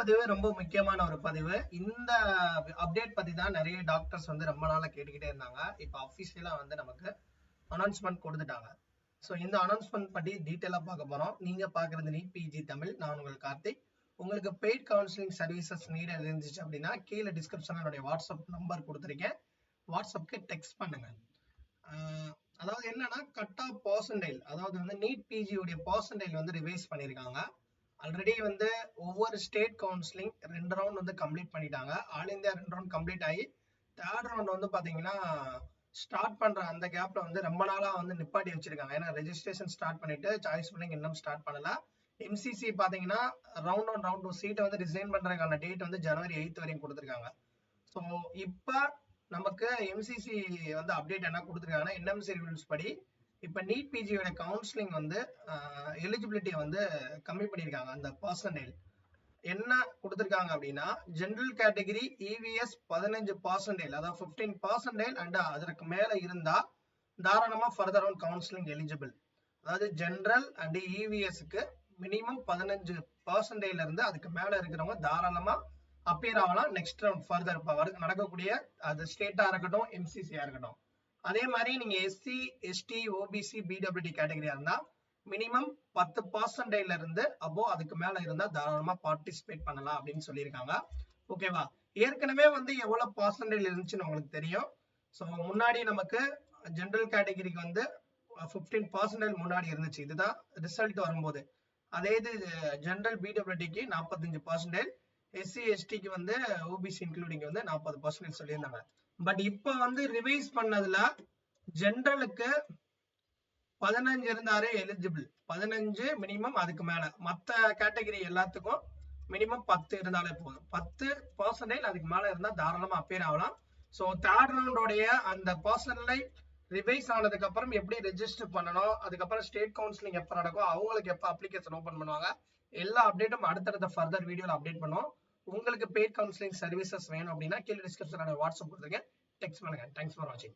பதிவு ரொம்ப முக்கியமான ஒரு பதிவு. இந்த அப்டேட் பத்தி தான் நிறைய டாக்டர்ஸ் வந்து ரொம்ப நாளா கேட்டுக்கிட்டே இருந்தாங்க. இப்போ அஃபிஷியலா வந்து நமக்கு அனௌன்ஸ்மெண்ட் கொடுத்துட்டாங்க. ஸோ இந்த அனௌன்ஸ்மெண்ட் பத்தி டீட்டெயிலா பார்க்க போறோம். நீங்க பாக்குறது நீட் பிஜி தமிழ். நான் உங்கள் கார்த்திக். உங்களுக்கு பெய்ட் கவுன்சிலிங் சர்வீசஸ் நீட் இருந்துச்சு அப்படின்னா கீழே டிஸ்கிரிப்ஷன்ல என்னுடைய வாட்ஸ்அப் நம்பர் கொடுத்துருக்கேன். வாட்ஸ்அப்க்கு டெக்ஸ்ட் பண்ணுங்க. அதாவது என்னன்னா கட் ஆஃப் பர்சன்டைல், அதாவது வந்து நீட் பிஜி உடைய பர்சன்டைல் வந்து ரிவைஸ் பண்ணிருக்காங்க. ஆல்ரெடி வந்து ஒவ்வொரு ஸ்டேட் கவுன்சிலிங் 2 ரவுண்ட் வந்து கம்ப்ளீட் பண்ணிட்டாங்க. ஆல் இந்தியா 2 ரவுண்ட் கம்ப்ளீட் ஆகி 3rd ரவுண்ட் வந்து பாத்தீங்கன்னா ஸ்டார்ட் பண்ற அந்த கேப்ல வந்து ரொம்ப நாளா வந்து நிப்பாட்டி வச்சிருக்காங்க. ஏன்னா ரெஜிஸ்ட்ரேஷன் ஸ்டார்ட் பண்ணிட்டு சாய்ஸ் ஃபில்லிங் இன்னும் ஸ்டார்ட் பண்ணல. எம்சிசி பாத்தீங்கன்னா ரவுண்ட் 1 ரவுண்ட் 2 சீட்டை வந்து ரிசைன் பண்றதுக்கான டேட் வந்து ஜனவரி 8 வரையும் கொடுத்துருக்காங்க. ஸோ இப்ப நமக்கு எம்சிசி வந்து அப்டேட் என்ன கொடுத்துருக்காங்கன்னா என்எம்சி ரூல்ஸ் படி இப்ப நீட் பிஜியோட கவுன்சிலிங் வந்து எலிஜிபிலிட்டியை வந்து கம்மி பண்ணிருக்காங்க. அந்த பர்சன்டைல் என்ன கொடுத்துருக்காங்க அப்படின்னா ஜெனரல் கேட்டகரி இவிஎஸ் 15%, அதாவது 15% அண்ட் அதற்கு மேல இருந்தா தாராளமா ஃபர்தர் ஆன் கவுன்சிலிங் எலிஜிபிள். அதாவது ஜெனரல் அண்ட் இவிஎஸ்க்கு மினிமம் 15% இருந்து அதுக்கு மேல இருக்கிறவங்க தாராளமா அப்பியர் ஆகலாம் நெக்ஸ்ட் ரவுண்ட் ஃபர்தர் நடக்கக்கூடிய அது ஸ்டேட்டா இருக்கட்டும் எம்சிசியா இருக்கட்டும். அதே மாதிரி நீங்க எஸ்சி எஸ்டி ஓபிசி பிடபிள்யூடி கேட்டகரியா இருந்தா மினிமம் 10% இருந்து அபோ அதுக்கு மேல இருந்தா தாராளமா பார்ட்டிசிபேட் பண்ணலாம் அப்படின்னு சொல்லியிருக்காங்க. ஓகேவா? ஏற்கனவே வந்து எவ்வளவு பர்சன்டேஜ் இருந்துச்சுன்னு உங்களுக்கு தெரியும். ஸோ முன்னாடி நமக்கு ஜெனரல் கேட்டகரிக்கு வந்து 15% முன்னாடி இருந்துச்சு. இதுதான் ரிசல்ட் வரும்போது. அதே இது ஜெனரல் பிடபிள்யூடிக்கு 45%, எஸ்சி எஸ்டிக்கு வந்து ஓபிசி இன்க்ளூடிங் வந்து 40% சொல்லியிருந்தாங்க. பட் இப்ப வந்து ரிவைஸ் பண்ணதுல ஜெனரலுக்கு 15 இருந்தாலே எலிஜிபிள். 15 மினிமம், அதுக்கு மேல மத்த கேட்டகரி எல்லாத்துக்கும் மினிமம் 10 இருந்தாலே போதும். 10% அதுக்கு மேல இருந்தா தாராளமா அப்பியர் ஆகலாம். ஸோ 3rd ரவுண்டோடைய அந்த பர்சன்டைல் ரிவைஸ் ஆனதுக்கு அப்புறம் எப்படி ரெஜிஸ்டர் பண்ணணும், அதுக்கப்புறம் ஸ்டேட் கவுன்சிலிங் எப்ப நடக்கும், அவங்களுக்கு எப்ப அப்ளிகேஷன் ஓபன் பண்ணுவாங்க, எல்லா அப்டேட்டும் அடுத்தடுத்த ஃபர்தர் வீடியோல அப்டேட் பண்ணுவோம். உங்களுக்கு பெய்ட் கவுன்சிலிங் சர்வீசஸ் வேணும் அப்படின்னா கீழே டிஸ்கிரிப்ஷன்ல வாட்ஸ்அப் கொடுத்துருக்கேன். டெக்ஸ்ட் பண்ணுங்க. தேங்க்ஸ் ஃபார் வாட்சிங்.